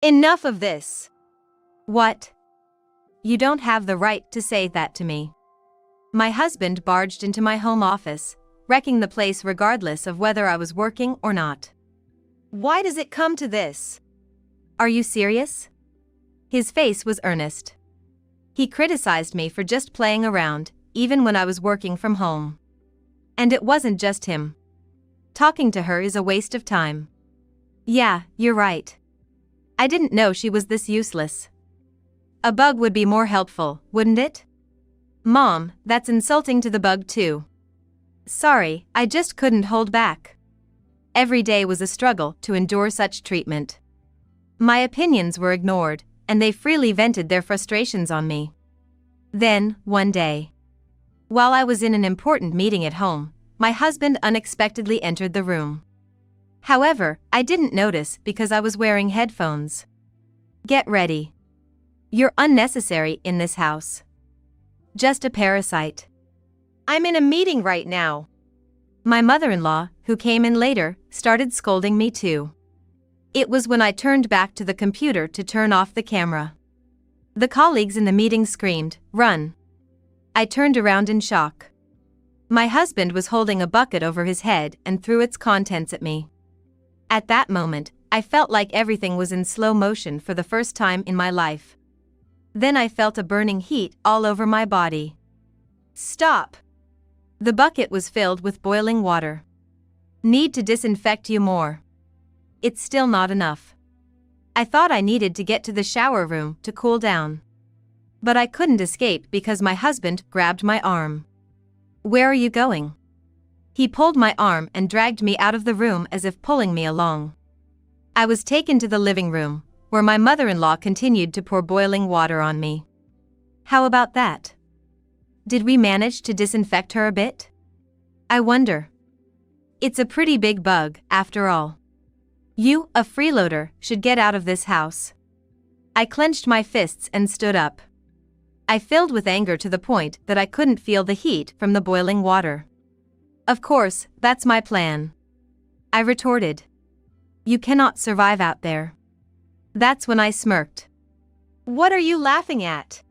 Enough of this. What? You don't have the right to say that to me. My husband barged into my home office, wrecking the place regardless of whether I was working or not. Why does it come to this? Are you serious? His face was earnest. He criticized me for just playing around, even when I was working from home. And it wasn't just him. Talking to her is a waste of time. Yeah, you're right. I didn't know she was this useless. A bug would be more helpful, wouldn't it? Mom, that's insulting to the bug too. Sorry, I just couldn't hold back. Every day was a struggle to endure such treatment. My opinions were ignored, and they freely vented their frustrations on me. Then, one day, while I was in an important meeting at home, my husband unexpectedly entered the room. However, I didn't notice because I was wearing headphones. Get ready. You're unnecessary in this house. Just a parasite. I'm in a meeting right now. My mother-in-law, who came in later, started scolding me too. It was when I turned back to the computer to turn off the camera. The colleagues in the meeting screamed, "Run!" I turned around in shock. My husband was holding a bucket over his head and threw its contents at me. At that moment, I felt like everything was in slow motion for the first time in my life. Then I felt a burning heat all over my body. Stop! The bucket was filled with boiling water. Need to disinfect you more. It's still not enough. I thought I needed to get to the shower room to cool down. But I couldn't escape because my husband grabbed my arm. Where are you going? He pulled my arm and dragged me out of the room as if pulling me along. I was taken to the living room, where my mother-in-law continued to pour boiling water on me. How about that? Did we manage to disinfect her a bit? I wonder. It's a pretty big bug, after all. You, a freeloader, should get out of this house. I clenched my fists and stood up. I filled with anger to the point that I couldn't feel the heat from the boiling water. Of course, that's my plan. I retorted. You cannot survive out there. That's when I smirked. What are you laughing at?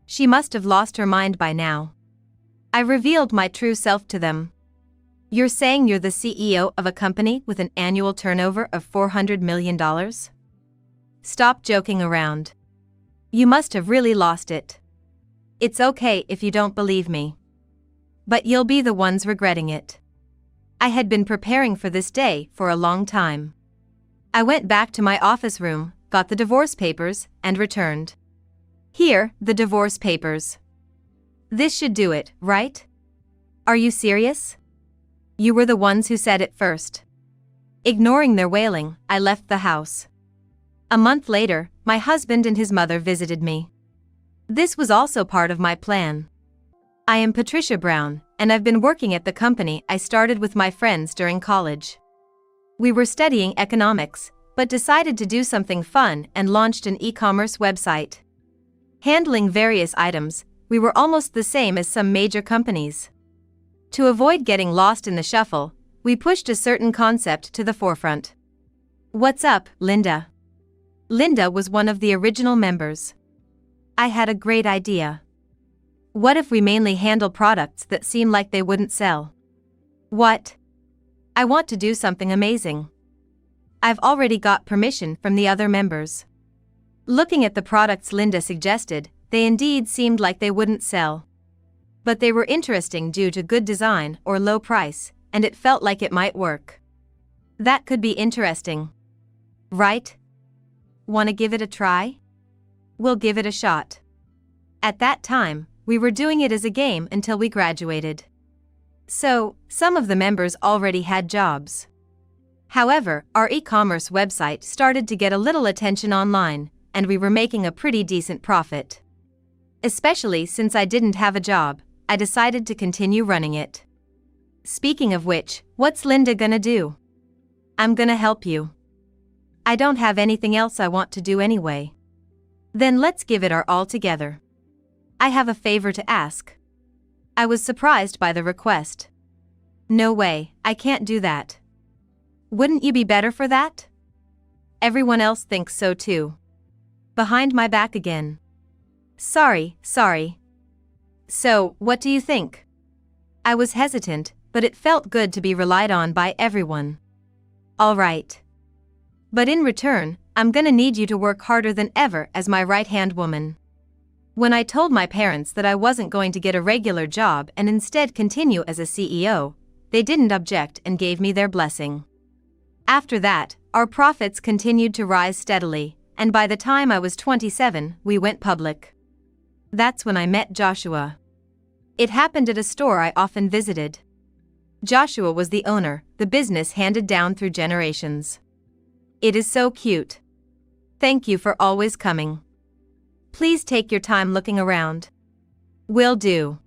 She must have lost her mind by now. I revealed my true self to them. You're saying you're the CEO of a company with an annual turnover of $400 million? Stop joking around. You must have really lost it. It's okay if you don't believe me. But you'll be the ones regretting it. I had been preparing for this day for a long time. I went back to my office room, got the divorce papers, and returned. Here, the divorce papers. This should do it, right? Are you serious? You were the ones who said it first. Ignoring their wailing, I left the house. A month later, my husband and his mother visited me. This was also part of my plan. I am Patricia Brown, and I've been working at the company I started with my friends during college. We were studying economics, but decided to do something fun and launched an e-commerce website. Handling various items, we were almost the same as some major companies. To avoid getting lost in the shuffle, we pushed a certain concept to the forefront. What's up, Linda? Linda was one of the original members. I had a great idea. What if we mainly handle products that seem like they wouldn't sell? What? I want to do something amazing. I've already got permission from the other members. Looking at the products Linda suggested, they indeed seemed like they wouldn't sell. But they were interesting due to good design or low price, and it felt like it might work. That could be interesting. Right? Want to give it a try? We'll give it a shot. At that time, we were doing it as a game until we graduated. So, some of the members already had jobs. However, our e-commerce website started to get a little attention online, and we were making a pretty decent profit. Especially since I didn't have a job, I decided to continue running it. Speaking of which, what's Linda gonna do? I'm gonna help you. I don't have anything else I want to do anyway. Then let's give it our all together. I have a favor to ask. I was surprised by the request. No way, I can't do that. Wouldn't you be better for that? Everyone else thinks so too. Behind my back again. Sorry. So, what do you think? I was hesitant, but it felt good to be relied on by everyone. All right. But in return, I'm gonna need you to work harder than ever as my right-hand woman. When I told my parents that I wasn't going to get a regular job and instead continue as a CEO, they didn't object and gave me their blessing. After that, our profits continued to rise steadily, and by the time I was 27, we went public. That's when I met Joshua. It happened at a store I often visited. Joshua was the owner, the business handed down through generations. It is so cute. Thank you for always coming. Please take your time looking around. Will do.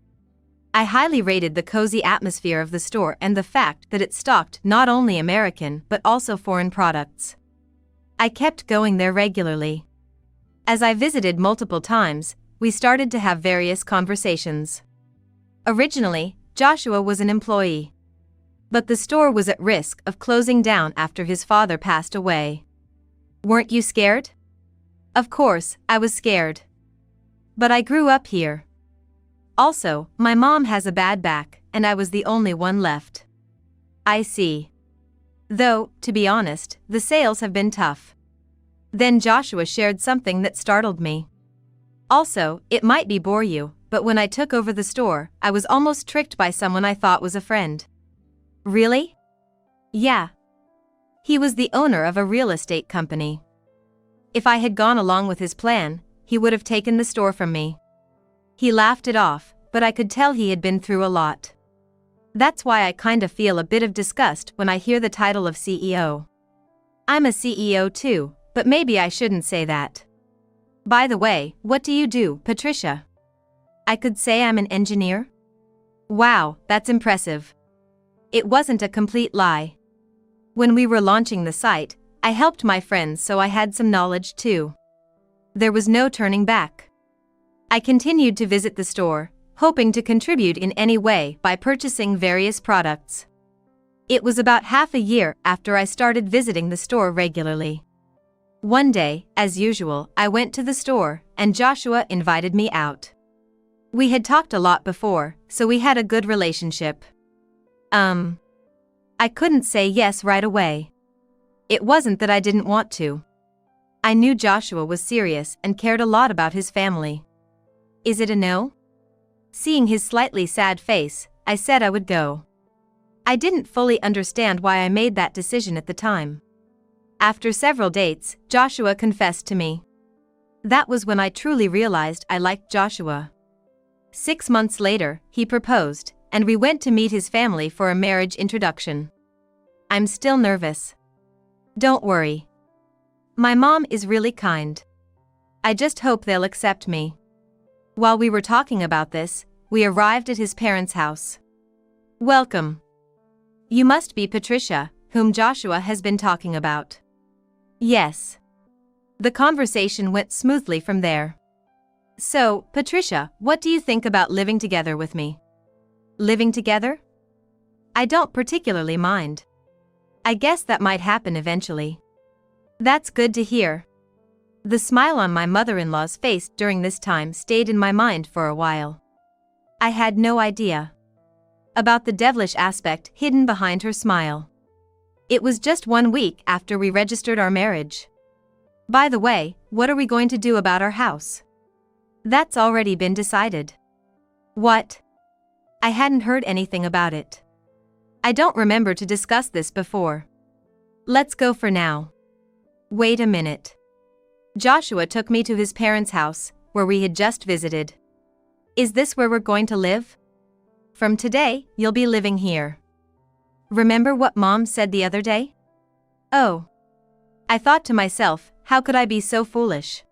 I highly rated the cozy atmosphere of the store and the fact that it stocked not only American but also foreign products. I kept going there regularly. As I visited multiple times, we started to have various conversations. Originally, Joshua was an employee. But the store was at risk of closing down after his father passed away. Weren't you scared? Of course, I was scared. But I grew up here. Also, my mom has a bad back, and I was the only one left. I see. Though, to be honest, the sales have been tough. Then Joshua shared something that startled me. Also, it might bore you, but when I took over the store, I was almost tricked by someone I thought was a friend. Really? Yeah. He was the owner of a real estate company. If I had gone along with his plan, he would have taken the store from me. He laughed it off, but I could tell he had been through a lot. That's why I kinda feel a bit of disgust when I hear the title of CEO. I'm a CEO too, but maybe I shouldn't say that. By the way, what do you do, Patricia? I could say I'm an engineer? Wow, that's impressive. It wasn't a complete lie. When we were launching the site, I helped my friends so I had some knowledge too. There was no turning back. I continued to visit the store, hoping to contribute in any way by purchasing various products. It was about half a year after I started visiting the store regularly. One day, as usual, I went to the store, and Joshua invited me out. We had talked a lot before, so we had a good relationship. I couldn't say yes right away. It wasn't that I didn't want to. I knew Joshua was serious and cared a lot about his family. Is it a no? Seeing his slightly sad face, I said I would go. I didn't fully understand why I made that decision at the time. After several dates, Joshua confessed to me. That was when I truly realized I liked Joshua. 6 months later, he proposed, and we went to meet his family for a marriage introduction. I'm still nervous. Don't worry. My mom is really kind. I just hope they'll accept me. While we were talking about this, we arrived at his parents' house. Welcome. You must be Patricia, whom Joshua has been talking about. Yes. The conversation went smoothly from there. So, Patricia, what do you think about living together with me? Living together? I don't particularly mind. I guess that might happen eventually. That's good to hear. The smile on my mother-in-law's face during this time stayed in my mind for a while. I had no idea about the devilish aspect hidden behind her smile. It was just 1 week after we registered our marriage. By the way, what are we going to do about our house? That's already been decided. What? I hadn't heard anything about it. I don't remember to discuss this before. Let's go for now. Wait a minute. Joshua took me to his parents' house, where we had just visited. Is this where we're going to live? From today, you'll be living here. Remember what Mom said the other day? Oh. I thought to myself, how could I be so foolish?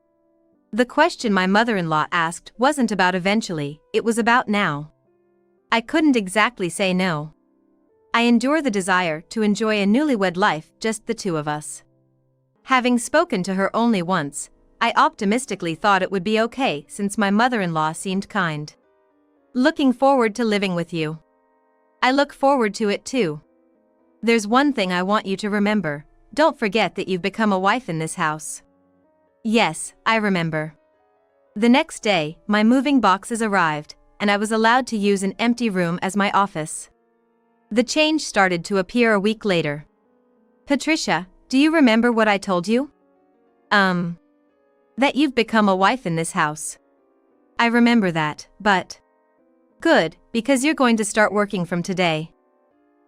The question my mother-in-law asked wasn't about eventually, it was about now. I couldn't exactly say no. I endure the desire to enjoy a newlywed life, just the two of us. Having spoken to her only once, I optimistically thought it would be okay since my mother-in-law seemed kind. Looking forward to living with you. I look forward to it too. There's one thing I want you to remember. don't forget that you've become a wife in this house." Yes, I remember. The next day, my moving boxes arrived, and I was allowed to use an empty room as my office. The change started to appear a week later. "Patricia, do you remember what I told you?" That you've become a wife in this house." "I remember that, but..." "Good, because you're going to start working from today."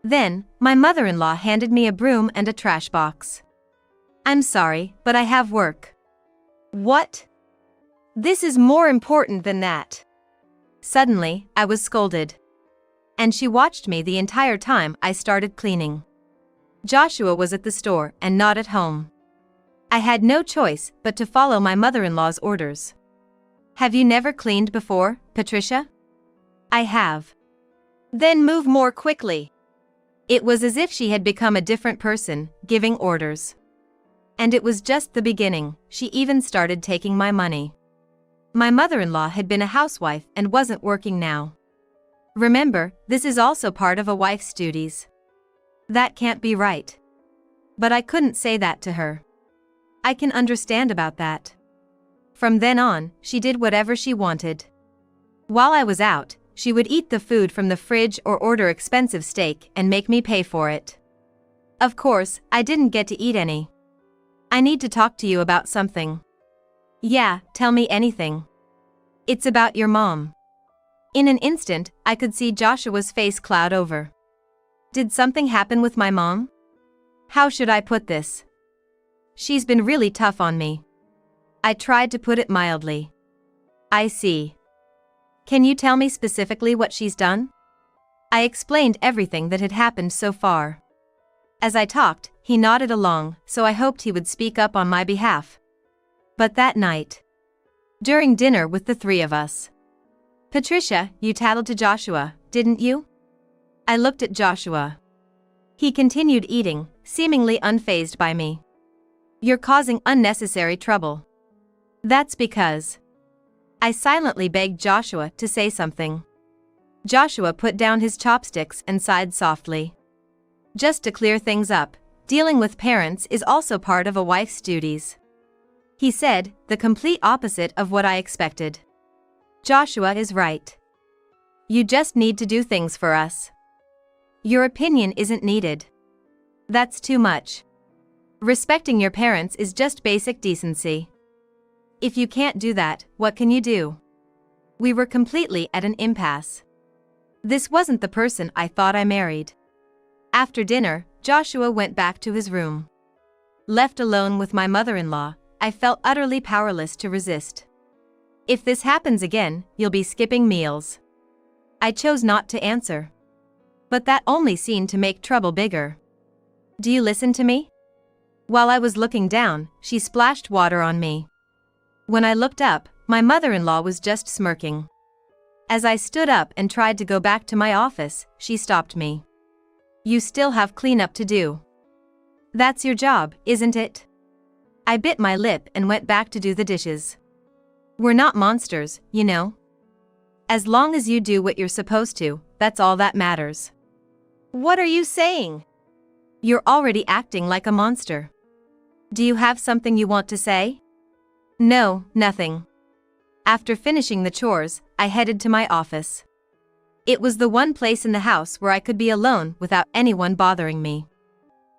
Then, my mother-in-law handed me a broom and a trash box. "I'm sorry, but I have work." "What? This is more important than that." Suddenly, I was scolded. And she watched me the entire time I started cleaning. Joshua was at the store and not at home. I had no choice but to follow my mother-in-law's orders. "Have you never cleaned before, Patricia?" "I have." "Then move more quickly." It was as if she had become a different person, giving orders. And it was just the beginning. She even started taking my money. My mother-in-law had been a housewife and wasn't working now. Remember, this is also part of a wife's duties. That can't be right. But I couldn't say that to her. I can understand about that. From then on, she did whatever she wanted. While I was out, she would eat the food from the fridge or order expensive steak and make me pay for it. Of course, I didn't get to eat any. "I need to talk to you about something." "Yeah, tell me anything." "It's about your mom." In an instant, I could see Joshua's face cloud over. Did something happen with my mom? How should I put this? She's been really tough on me. I tried to put it mildly. "I see. Can you tell me specifically what she's done?" I explained everything that had happened so far. As I talked, he nodded along, so I hoped he would speak up on my behalf. But that night, during dinner with the three of us, "Patricia, you tattled to Joshua, didn't you?" I looked at Joshua. He continued eating, seemingly unfazed by me. "You're causing unnecessary trouble." "That's because..." I silently begged Joshua to say something. Joshua put down his chopsticks and sighed softly. Just to clear things up, dealing with parents is also part of a wife's duties. He said, the complete opposite of what I expected. "Joshua is right. You just need to do things for us. Your opinion isn't needed. That's too much. Respecting your parents is just basic decency. If you can't do that, what can you do?" We were completely at an impasse. This wasn't the person I thought I married. After dinner, Joshua went back to his room. Left alone with my mother-in-law, I felt utterly powerless to resist. "If this happens again, you'll be skipping meals." I chose not to answer. But that only seemed to make trouble bigger. "Do you listen to me?" While I was looking down, she splashed water on me. When I looked up, my mother-in-law was just smirking. As I stood up and tried to go back to my office, she stopped me. "You still have cleanup to do. That's your job, isn't it?" I bit my lip and went back to do the dishes. We're not monsters, you know. As long as you do what you're supposed to, that's all that matters. "What are you saying?" "You're already acting like a monster. Do you have something you want to say?" "No, nothing." After finishing the chores, I headed to my office. It was the one place in the house where I could be alone without anyone bothering me.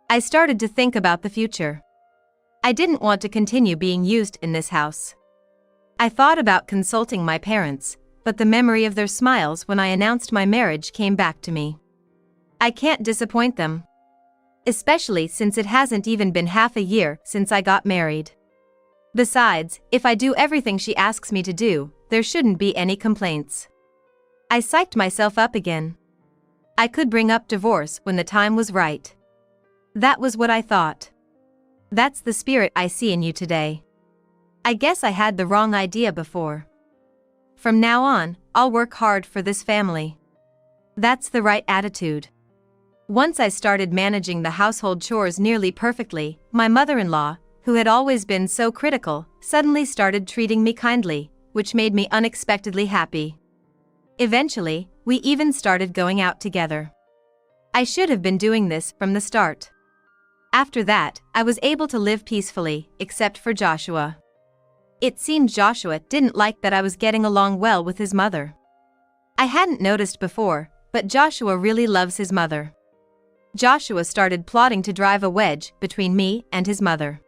I started to think about the future. I didn't want to continue being used in this house. I thought about consulting my parents, but the memory of their smiles when I announced my marriage came back to me. I can't disappoint them. Especially since it hasn't even been half a year since I got married. Besides, if I do everything she asks me to do, there shouldn't be any complaints. I psyched myself up again. I could bring up divorce when the time was right. That was what I thought. That's the spirit I see in you today. I guess I had the wrong idea before. From now on, I'll work hard for this family. That's the right attitude. Once I started managing the household chores nearly perfectly, my mother-in-law, who had always been so critical, suddenly started treating me kindly, which made me unexpectedly happy. Eventually, we even started going out together. I should have been doing this from the start. After that, I was able to live peacefully, except for Joshua. It seemed Joshua didn't like that I was getting along well with his mother. I hadn't noticed before, but Joshua really loves his mother. Joshua started plotting to drive a wedge between me and his mother.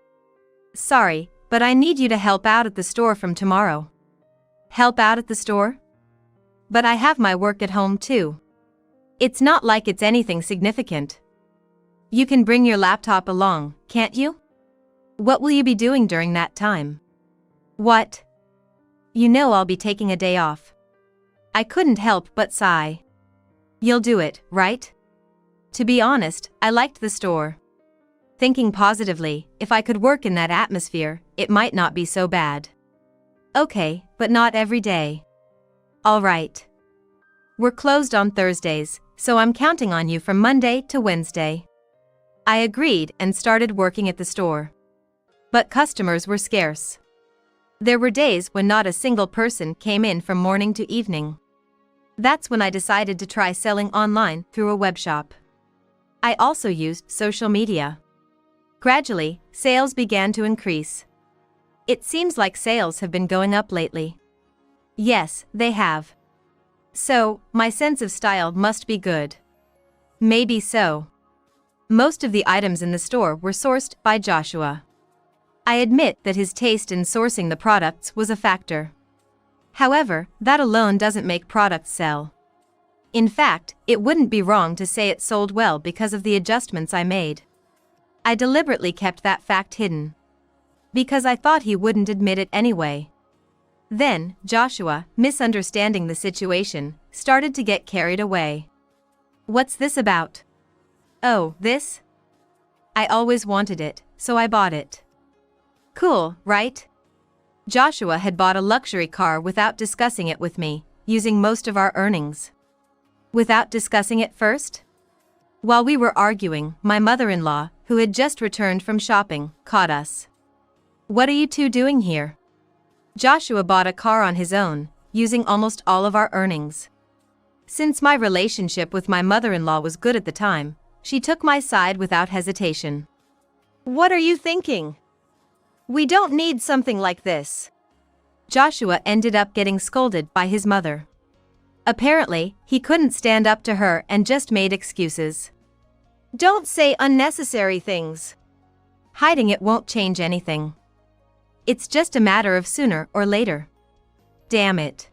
Sorry, but I need you to help out at the store from tomorrow. Help out at the store? But I have my work at home too. It's not like it's anything significant. You can bring your laptop along, can't you? What will you be doing during that time? What? You know I'll be taking a day off. I couldn't help but sigh. You'll do it, right? To be honest, I liked the store. Thinking positively, if I could work in that atmosphere, it might not be so bad. Okay, but not every day. All right. We're closed on Thursdays, so I'm counting on you from Monday to Wednesday. I agreed and started working at the store. But customers were scarce. There were days when not a single person came in from morning to evening. That's when I decided to try selling online through a web shop. I also used social media. Gradually, sales began to increase. It seems like sales have been going up lately. Yes, they have. So, my sense of style must be good. Maybe so. Most of the items in the store were sourced by Joshua. I admit that his taste in sourcing the products was a factor. However, that alone doesn't make products sell. In fact, it wouldn't be wrong to say it sold well because of the adjustments I made. I deliberately kept that fact hidden. Because I thought he wouldn't admit it anyway. Then, Joshua, misunderstanding the situation, started to get carried away. What's this about? Oh, this? I always wanted it, so I bought it. Cool, right? Joshua had bought a luxury car without discussing it with me, using most of our earnings. Without discussing it first? While we were arguing, my mother-in-law, who had just returned from shopping, caught us. What are you two doing here? Joshua bought a car on his own, using almost all of our earnings. Since my relationship with my mother-in-law was good at the time, she took my side without hesitation. What are you thinking? We don't need something like this. Joshua ended up getting scolded by his mother. Apparently, he couldn't stand up to her and just made excuses. Don't say unnecessary things. Hiding it won't change anything. It's just a matter of sooner or later. Damn it.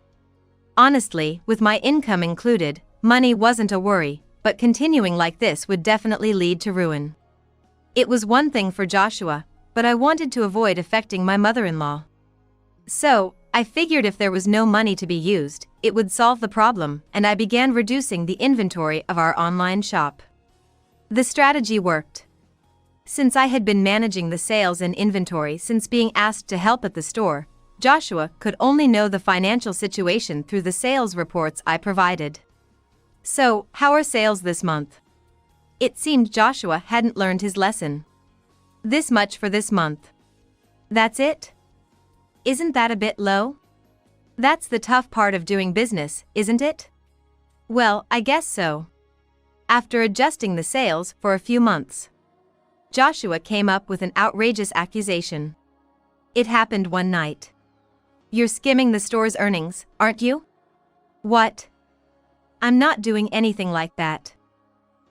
Honestly, with my income included, money wasn't a worry, but continuing like this would definitely lead to ruin. It was one thing for Joshua, but I wanted to avoid affecting my mother-in-law. So, I figured if there was no money to be used, it would solve the problem, and I began reducing the inventory of our online shop. The strategy worked. Since I had been managing the sales and inventory since being asked to help at the store, Joshua could only know the financial situation through the sales reports I provided. So, how are sales this month? It seemed Joshua hadn't learned his lesson. This much for this month. That's it? Isn't that a bit low? That's the tough part of doing business, isn't it? Well, I guess so. After adjusting the sales for a few months, Joshua came up with an outrageous accusation. It happened one night. You're skimming the store's earnings, aren't you? What? I'm not doing anything like that.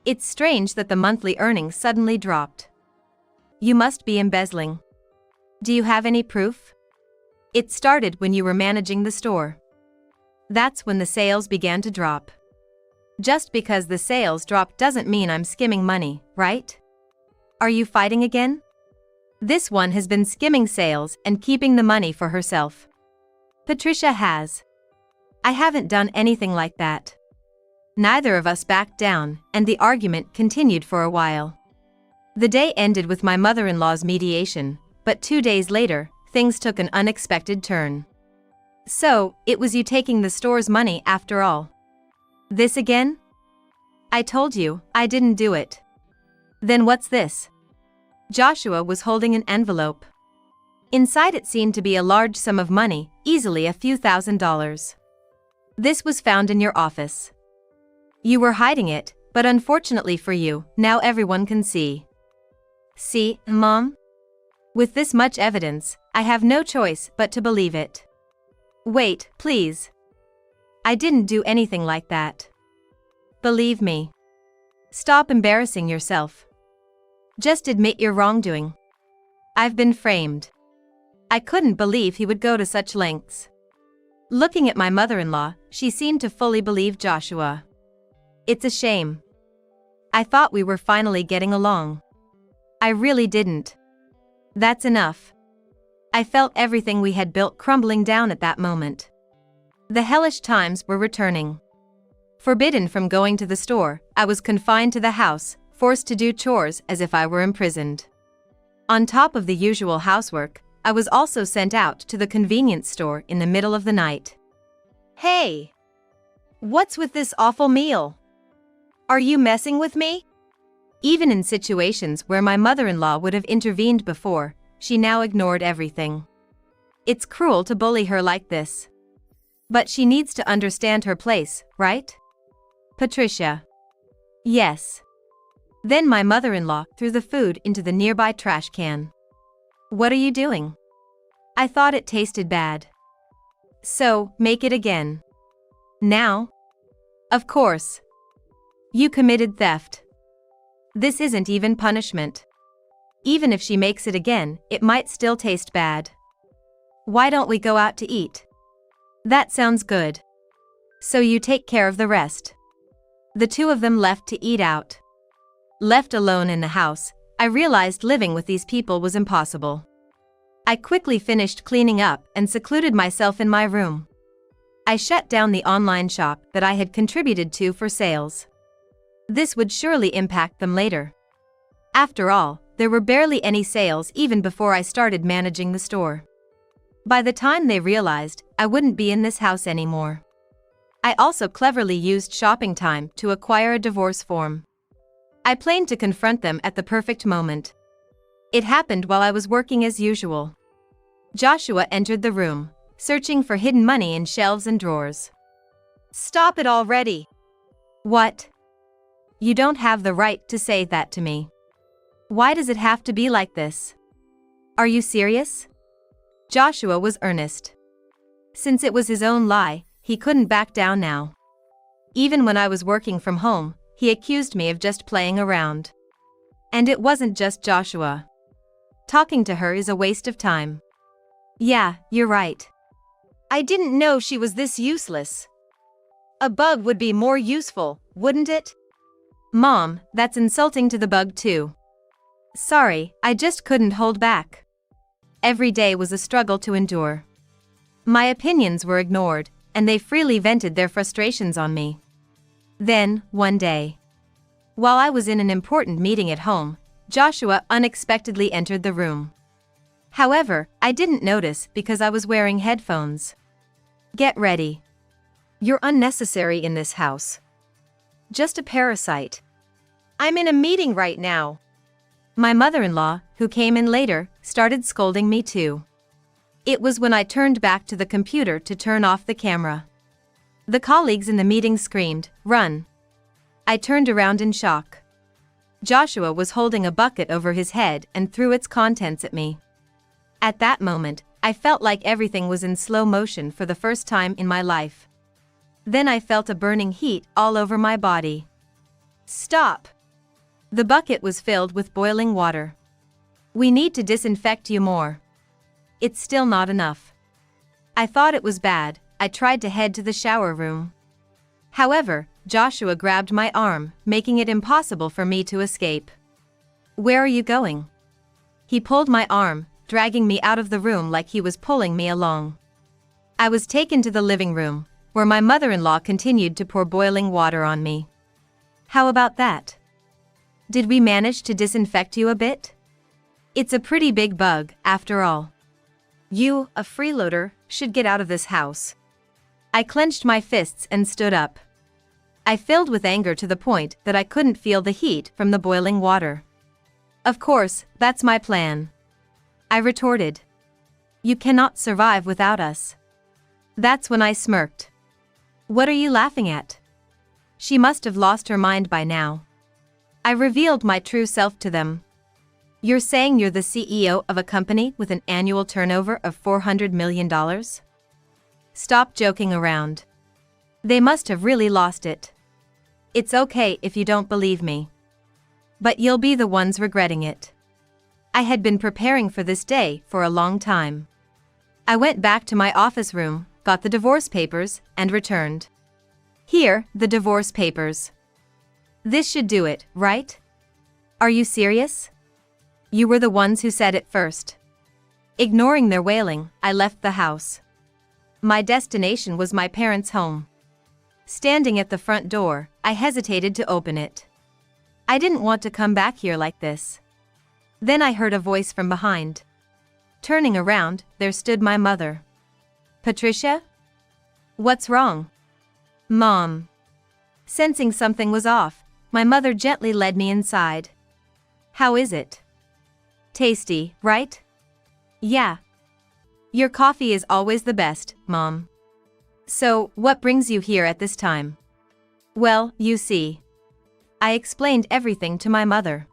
It's strange that the monthly earnings suddenly dropped. You must be embezzling. Do you have any proof? It started when you were managing the store. That's when the sales began to drop. Just because the sales drop doesn't mean I'm skimming money, right? Are you fighting again? This one has been skimming sales and keeping the money for herself. Patricia has. I haven't done anything like that. Neither of us backed down, and the argument continued for a while. The day ended with my mother-in-law's mediation, but 2 days later, things took an unexpected turn. So, it was you taking the store's money after all. This again? I told you, I didn't do it. Then what's this? Joshua was holding an envelope. Inside it seemed to be a large sum of money, easily a few $1,000s. This was found in your office. You were hiding it, but unfortunately for you, now everyone can see. See, Mom? With this much evidence, I have no choice but to believe it. Wait, please. I didn't do anything like that. Believe me. Stop embarrassing yourself. Just admit your wrongdoing. I've been framed. I couldn't believe he would go to such lengths. Looking at my mother-in-law, she seemed to fully believe Joshua. It's a shame. I thought we were finally getting along. I really didn't. That's enough. I felt everything we had built crumbling down at that moment. The hellish times were returning. Forbidden from going to the store, I was confined to the house, forced to do chores as if I were imprisoned. On top of the usual housework, I was also sent out to the convenience store in the middle of the night. Hey! What's with this awful meal? Are you messing with me? Even in situations where my mother-in-law would have intervened before, she now ignored everything. It's cruel to bully her like this. But she needs to understand her place, right? Patricia. Yes. Then my mother-in-law threw the food into the nearby trash can. What are you doing? I thought it tasted bad. So, make it again. Now? Of course. You committed theft. This isn't even punishment. Even if she makes it again, it might still taste bad. Why don't we go out to eat? That sounds good. So you take care of the rest. The two of them left to eat out. Left alone in the house, I realized living with these people was impossible. I quickly finished cleaning up and secluded myself in my room. I shut down the online shop that I had contributed to for sales. This would surely impact them later. After all, there were barely any sales even before I started managing the store. By the time they realized, I wouldn't be in this house anymore. I also cleverly used shopping time to acquire a divorce form. I planned to confront them at the perfect moment. It happened while I was working as usual. Joshua entered the room, searching for hidden money in shelves and drawers. Stop it already! What? You don't have the right to say that to me. Why does it have to be like this? Are you serious? Joshua was earnest. Since it was his own lie, he couldn't back down now. Even when I was working from home, he accused me of just playing around. And it wasn't just Joshua. Talking to her is a waste of time. Yeah, you're right. I didn't know she was this useless. A bug would be more useful, wouldn't it? Mom, that's insulting to the bug too. Sorry, I just couldn't hold back. Every day was a struggle to endure. My opinions were ignored, and they freely vented their frustrations on me. Then, one day, while I was in an important meeting at home, Joshua unexpectedly entered the room. However, I didn't notice because I was wearing headphones. Get ready. You're unnecessary in this house. Just a parasite. I'm in a meeting right now. My mother-in-law, who came in later, started scolding me too. It was when I turned back to the computer to turn off the camera. The colleagues in the meeting screamed, "Run!" I turned around in shock. Joshua was holding a bucket over his head and threw its contents at me. At that moment, I felt like everything was in slow motion for the first time in my life. Then I felt a burning heat all over my body. Stop! The bucket was filled with boiling water. We need to disinfect you more. It's still not enough. I thought it was bad. I tried to head to the shower room. However, Joshua grabbed my arm, making it impossible for me to escape. Where are you going? He pulled my arm, dragging me out of the room like he was pulling me along. I was taken to the living room, where my mother-in-law continued to pour boiling water on me. How about that? Did we manage to disinfect you a bit? It's a pretty big bug, after all. You, a freeloader, should get out of this house. I clenched my fists and stood up. I filled with anger to the point that I couldn't feel the heat from the boiling water. Of course, that's my plan. I retorted. You cannot survive without us. That's when I smirked. What are you laughing at? She must have lost her mind by now. I revealed my true self to them. You're saying you're the CEO of a company with an annual turnover of $400 million? Stop joking around. They must have really lost it. It's okay if you don't believe me. But you'll be the ones regretting it. I had been preparing for this day for a long time. I went back to my office room, got the divorce papers, and returned. Here, the divorce papers. This should do it, right? Are you serious? You were the ones who said it first. Ignoring their wailing, I left the house. My destination was my parents' home. Standing at the front door, I hesitated to open it. I didn't want to come back here like this. Then I heard a voice from behind. Turning around, there stood my mother. Patricia? What's wrong? Mom. Sensing something was off, my mother gently led me inside. How is it? Tasty, right? Yeah. Your coffee is always the best, Mom. So, what brings you here at this time? Well, you see. I explained everything to my mother.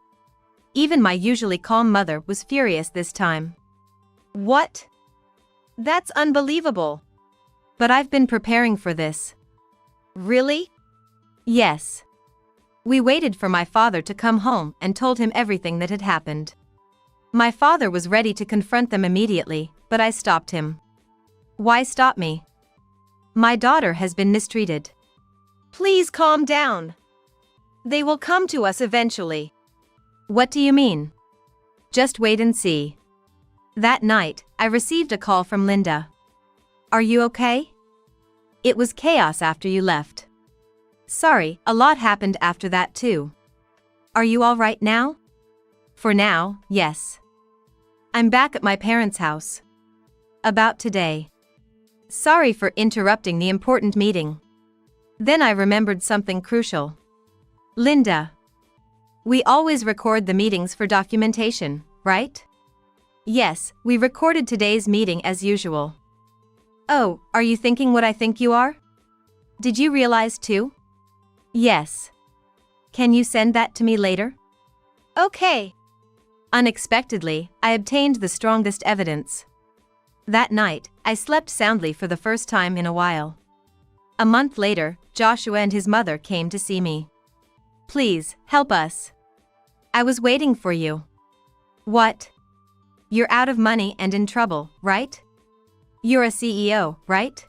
Even my usually calm mother was furious this time. What? That's unbelievable. But I've been preparing for this. Really? Yes. We waited for my father to come home and told him everything that had happened. My father was ready to confront them immediately, but I stopped him. Why stop me? My daughter has been mistreated. Please calm down. They will come to us eventually. What do you mean? Just wait and see. That night, I received a call from Linda. Are you okay? It was chaos after you left. Sorry, a lot happened after that too. Are you all right now? For now, yes. I'm back at my parents' house. About today. Sorry for interrupting the important meeting. Then I remembered something crucial. Linda. We always record the meetings for documentation, right? Yes, we recorded today's meeting as usual. Oh, are you thinking what I think you are? Did you realize too? Yes. Can you send that to me later? Okay. Unexpectedly, I obtained the strongest evidence. That night, I slept soundly for the first time in a while. A month later, Joshua and his mother came to see me. Please, help us. I was waiting for you. What? You're out of money and in trouble, right? You're a CEO, right?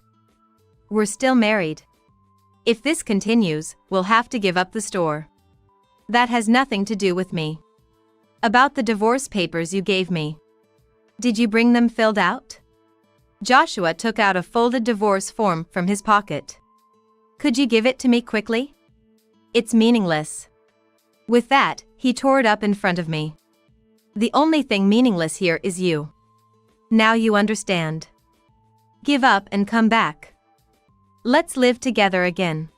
We're still married. If this continues, we'll have to give up the store. That has nothing to do with me. About the divorce papers you gave me. Did you bring them filled out? Joshua took out a folded divorce form from his pocket. Could you give it to me quickly? It's meaningless. With that, he tore it up in front of me. The only thing meaningless here is you. Now you understand. Give up and come back. Let's live together again.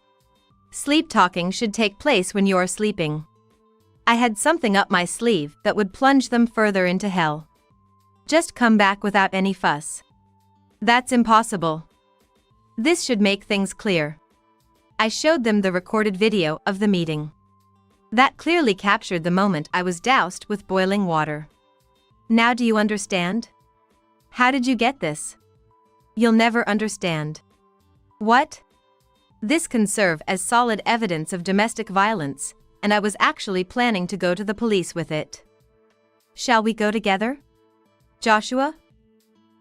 Sleep talking should take place when you're sleeping. I had something up my sleeve that would plunge them further into hell. Just come back without any fuss. That's impossible. This should make things clear. I showed them the recorded video of the meeting. That clearly captured the moment I was doused with boiling water. Now do you understand? How did you get this? You'll never understand. What? This can serve as solid evidence of domestic violence, and I was actually planning to go to the police with it. Shall we go together? Joshua?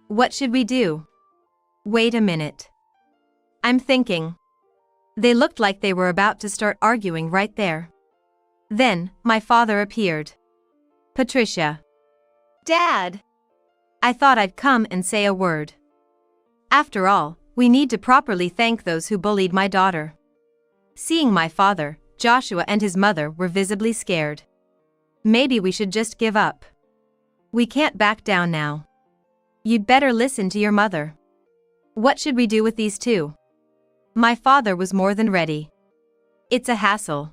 What should we do? Wait a minute. I'm thinking. They looked like they were about to start arguing right there. Then, my father appeared. Patricia. Dad! I thought I'd come and say a word. After all, we need to properly thank those who bullied my daughter. Seeing my father, Joshua and his mother were visibly scared. Maybe we should just give up. We can't back down now. You'd better listen to your mother. What should we do with these two? My father was more than ready. It's a hassle.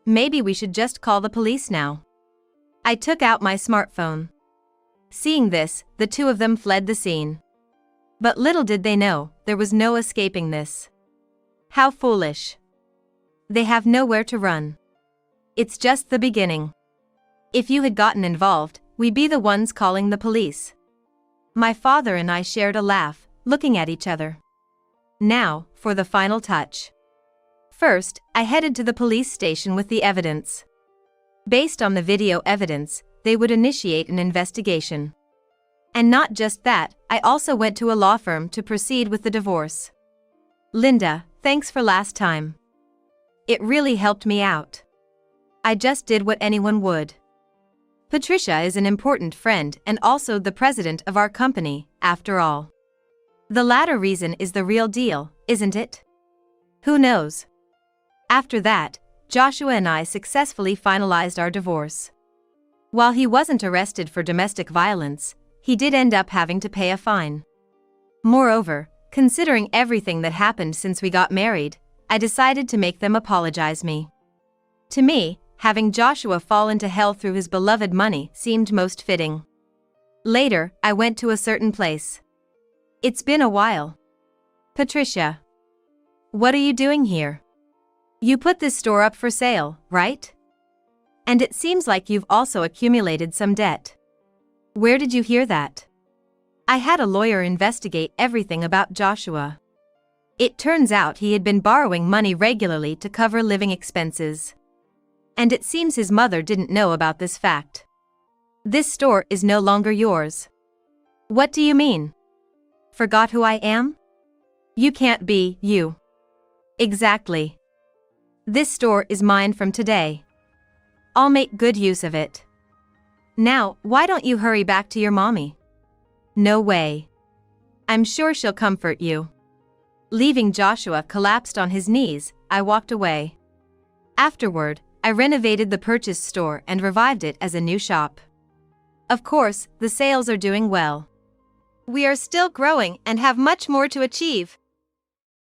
Maybe we should just call the police now. I took out my smartphone. Seeing this, the two of them fled the scene. But little did they know, there was no escaping this. How foolish. They have nowhere to run. It's just the beginning. If you had gotten involved, we'd be the ones calling the police. My father and I shared a laugh, looking at each other. Now, for the final touch. First, I headed to the police station with the evidence. Based on the video evidence, they would initiate an investigation. And not just that, I also went to a law firm to proceed with the divorce. Linda, thanks for last time. It really helped me out. I just did what anyone would. Patricia is an important friend and also the president of our company, after all. The latter reason is the real deal, isn't it? Who knows? After that, Joshua and I successfully finalized our divorce. While he wasn't arrested for domestic violence, he did end up having to pay a fine. Moreover, considering everything that happened since we got married, I decided to make them apologize me. To me, having Joshua fall into hell through his beloved money seemed most fitting. Later, I went to a certain place. It's been a while. Patricia. What are you doing here? You put this store up for sale, right? And it seems like you've also accumulated some debt. Where did you hear that? I had a lawyer investigate everything about Joshua. It turns out he had been borrowing money regularly to cover living expenses. And it seems his mother didn't know about this fact. This store is no longer yours. What do you mean? Forgot who I am? You can't be you. Exactly. This store is mine from today. I'll make good use of it. Now, why don't you hurry back to your mommy? No way. I'm sure she'll comfort you. Leaving Joshua collapsed on his knees, I walked away. Afterward, I renovated the purchased store and revived it as a new shop. Of course, the sales are doing well. We are still growing and have much more to achieve.